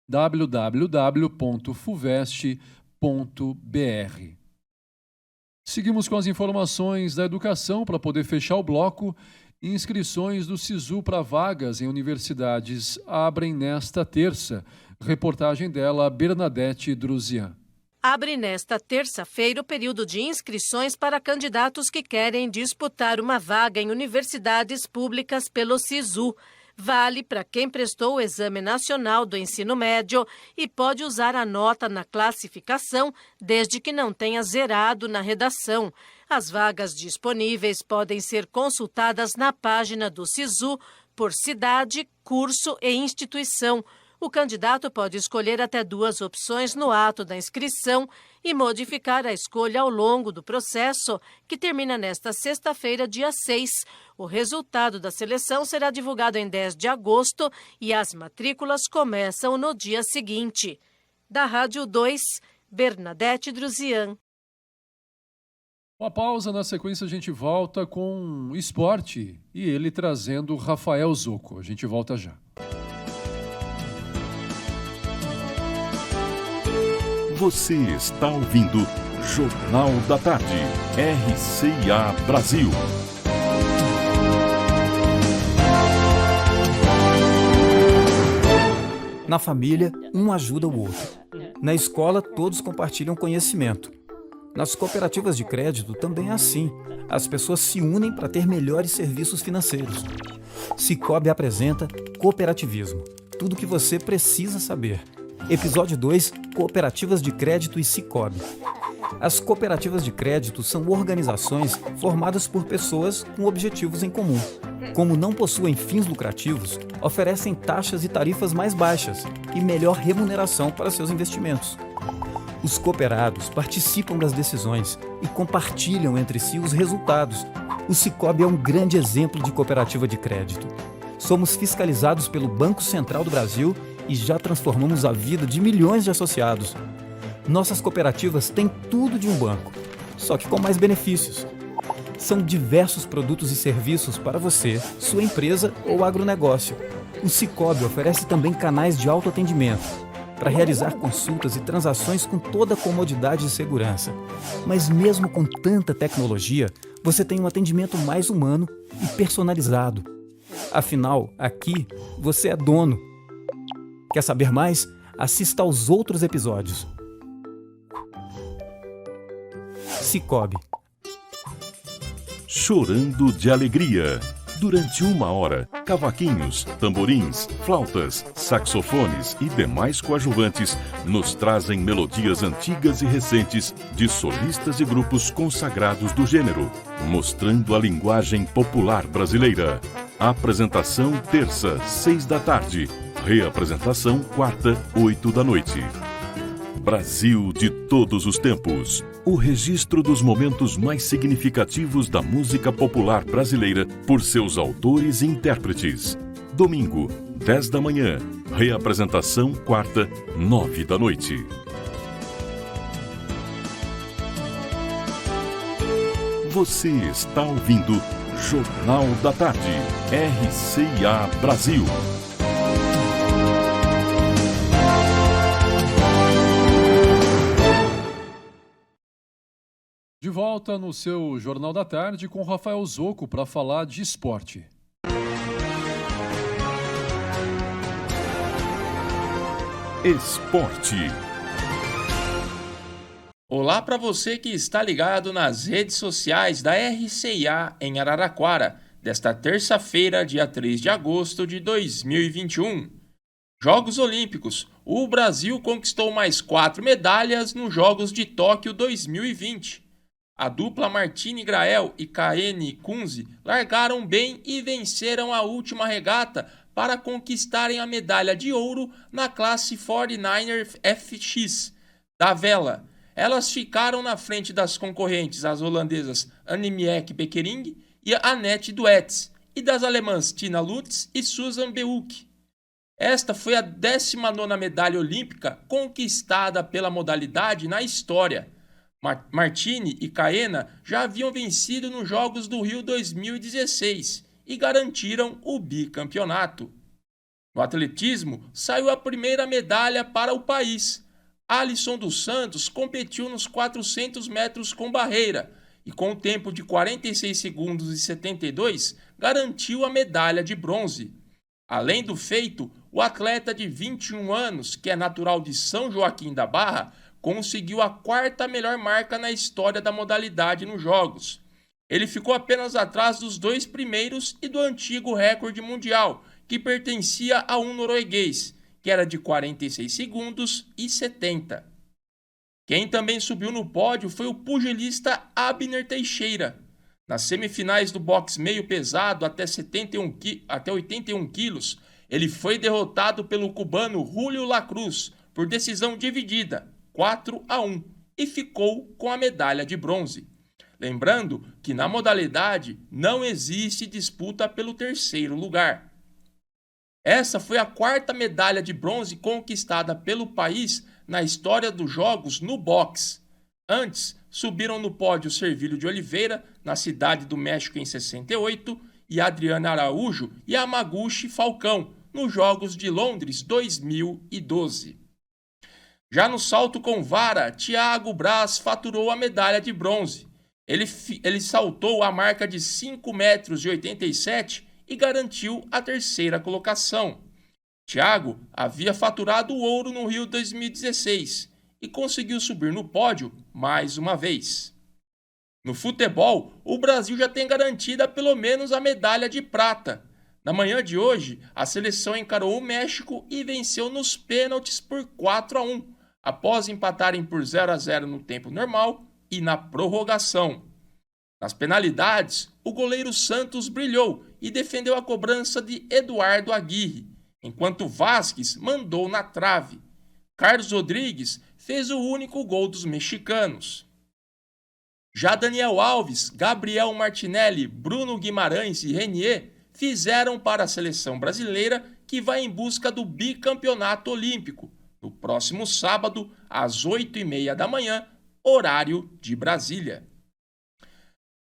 www.fuvest.br. Seguimos com as informações da educação para poder fechar o bloco. Inscrições do SISU para vagas em universidades abrem nesta terça. Reportagem dela, Bernadette Druzian. Abre nesta terça-feira o período de inscrições para candidatos que querem disputar uma vaga em universidades públicas pelo SISU. Vale para quem prestou o Exame Nacional do Ensino Médio e pode usar a nota na classificação, desde que não tenha zerado na redação. As vagas disponíveis podem ser consultadas na página do SISU por cidade, curso e instituição. O candidato pode escolher até 2 opções no ato da inscrição e modificar a escolha ao longo do processo, que termina nesta sexta-feira, dia 6. O resultado da seleção será divulgado em 10 de agosto e as matrículas começam no dia seguinte. Da Rádio 2, Bernadette Druzian. Uma pausa, na sequência a gente volta com esporte e ele trazendo Rafael Zucco. A gente volta já. Você está ouvindo Jornal da Tarde, RCA Brasil. Na família, um ajuda o outro. Na escola, todos compartilham conhecimento. Nas cooperativas de crédito também é assim. As pessoas se unem para ter melhores serviços financeiros. Sicoob apresenta Cooperativismo. Tudo o que você precisa saber. Episódio 2, Cooperativas de Crédito e Sicoob. As cooperativas de crédito são organizações formadas por pessoas com objetivos em comum. Como não possuem fins lucrativos, oferecem taxas e tarifas mais baixas e melhor remuneração para seus investimentos. Os cooperados participam das decisões e compartilham entre si os resultados. O Sicoob é um grande exemplo de cooperativa de crédito. Somos fiscalizados pelo Banco Central do Brasil e já transformamos a vida de milhões de associados. Nossas cooperativas têm tudo de um banco, só que com mais benefícios. São diversos produtos e serviços para você, sua empresa ou agronegócio. O Sicoob oferece também canais de autoatendimento para realizar consultas e transações com toda a comodidade e segurança. Mas mesmo com tanta tecnologia, você tem um atendimento mais humano e personalizado. Afinal, aqui, você é dono. Quer saber mais? Assista aos outros episódios. Sicoob. Chorando de alegria. Durante 1 hora, cavaquinhos, tamborins, flautas, saxofones e demais coadjuvantes nos trazem melodias antigas e recentes de solistas e grupos consagrados do gênero, mostrando a linguagem popular brasileira. Apresentação terça, 6 da tarde. Reapresentação quarta, 8 da noite. Brasil de todos os tempos. O registro dos momentos mais significativos da música popular brasileira por seus autores e intérpretes. Domingo, 10 da manhã. Reapresentação quarta, 9 da noite. Você está ouvindo Jornal da Tarde. RCA Brasil. De volta no seu Jornal da Tarde com Rafael Zocco para falar de esporte. Esporte. Olá para você que está ligado nas redes sociais da RCA em Araraquara, desta terça-feira, dia 3 de agosto de 2021. Jogos Olímpicos. O Brasil conquistou mais 4 medalhas nos Jogos de Tóquio 2020. A dupla Martini Grael e Kaene Kunze largaram bem e venceram a última regata para conquistarem a medalha de ouro na classe 49er FX da vela. Elas ficaram na frente das concorrentes, as holandesas Annemiek Bekkering e Annette Duets, e das alemãs Tina Lutz e Susan Beuk. Esta foi a 19ª medalha olímpica conquistada pela modalidade na história. Martini e Kaena já haviam vencido nos Jogos do Rio 2016 e garantiram o bicampeonato. No atletismo, saiu a primeira medalha para o país. Alisson dos Santos competiu nos 400 metros com barreira e, com o tempo de 46 segundos e 72, garantiu a medalha de bronze. Além do feito, o atleta de 21 anos, que é natural de São Joaquim da Barra, conseguiu a 4ª melhor marca na história da modalidade nos Jogos. Ele ficou apenas atrás dos 2 primeiros e do antigo recorde mundial, que pertencia a um norueguês, que era de 46 segundos e 70. Quem também subiu no pódio foi o pugilista Abner Teixeira. Nas semifinais do boxe meio pesado até 81 quilos, ele foi derrotado pelo cubano Julio Lacruz por decisão dividida, 4-1, e ficou com a medalha de bronze. Lembrando que na modalidade não existe disputa pelo 3º lugar. Essa foi a 4ª medalha de bronze conquistada pelo país na história dos Jogos no boxe. Antes, subiram no pódio Servilho de Oliveira, na Cidade do México em 68, e Adriana Araújo e Yamaguchi Falcão, nos Jogos de Londres 2012. Já no salto com vara, Thiago Braz faturou a medalha de bronze. Ele saltou a marca de 5,87 metros e garantiu a 3ª colocação. Thiago havia faturado o ouro no Rio 2016 e conseguiu subir no pódio mais uma vez. No futebol, o Brasil já tem garantida pelo menos a medalha de prata. Na manhã de hoje, a seleção encarou o México e venceu nos pênaltis por 4-1, após empatarem por 0-0 no tempo normal e na prorrogação. Nas penalidades, o goleiro Santos brilhou e defendeu a cobrança de Eduardo Aguirre, enquanto Vasquez mandou na trave. Carlos Rodrigues fez o único gol dos mexicanos. Já Daniel Alves, Gabriel Martinelli, Bruno Guimarães e Renier fizeram para a seleção brasileira, que vai em busca do bicampeonato olímpico. no próximo sábado, às 8h30 da manhã, horário de Brasília.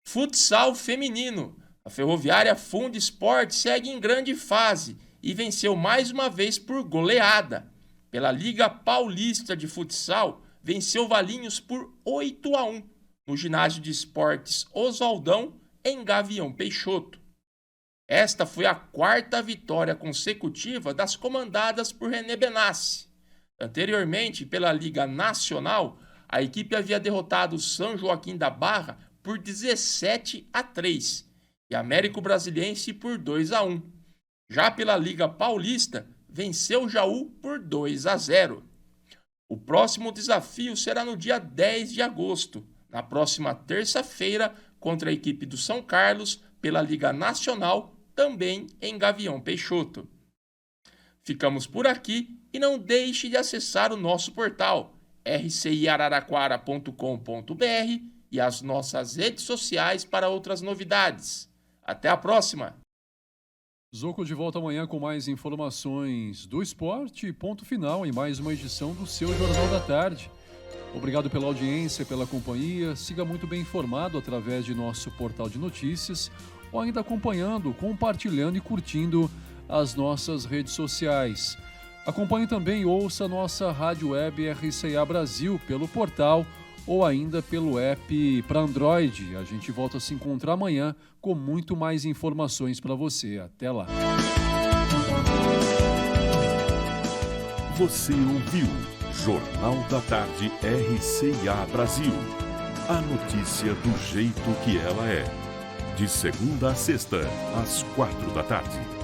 Futsal feminino. A Ferroviária Fundesporte segue em grande fase e venceu mais uma vez por goleada. Pela Liga Paulista de Futsal, venceu Valinhos por 8-1 no Ginásio de Esportes Oswaldão, em Gavião Peixoto. Esta foi a 4ª vitória consecutiva das comandadas por René Benassi. Anteriormente, pela Liga Nacional, a equipe havia derrotado o São Joaquim da Barra por 17-3 e Américo Brasiliense por 2-1. Já pela Liga Paulista, venceu o Jaú por 2-0. O próximo desafio será no dia 10 de agosto, na próxima terça-feira, contra a equipe do São Carlos, pela Liga Nacional, também em Gavião Peixoto. Ficamos por aqui e não deixe de acessar o nosso portal rciararaquara.com.br e as nossas redes sociais para outras novidades. Até a próxima! Zoco de volta amanhã com mais informações do esporte e ponto final em mais uma edição do seu Jornal da Tarde. Obrigado pela audiência, pela companhia. Siga muito bem informado através de nosso portal de notícias ou ainda acompanhando, compartilhando e curtindo as nossas redes sociais. Acompanhe também e ouça nossa rádio web RCA Brasil pelo portal ou ainda pelo app para Android. A gente volta a se encontrar amanhã com muito mais informações para você. Até lá. Você ouviu Jornal da Tarde RCA Brasil. A notícia do jeito que ela é. De segunda a sexta, às 4 da tarde.